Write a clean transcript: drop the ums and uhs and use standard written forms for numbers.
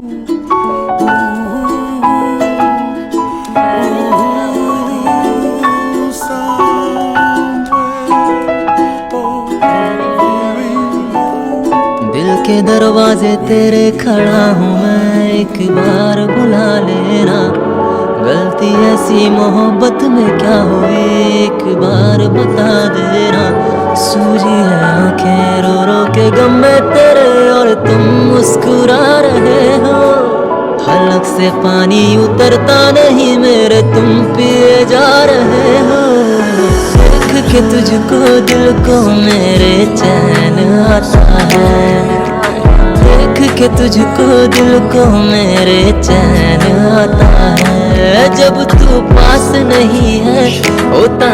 दिल के दरवाजे तेरे खड़ा हूँ मैं, एक बार बुला लेना। गलती ऐसी मोहब्बत में क्या हुई, एक बार बता देना। सूजी है आंखें रो रो के गम में तेरे, और तुम मुस्कुरा रहे हो। हलक से पानी उतरता नहीं मेरे, तुम पिए जा रहे हो। देख के तुझको दिल को मेरे चैन आता है, देख के तुझको दिल को मेरे चैन आता है। जब तू पास नहीं है होता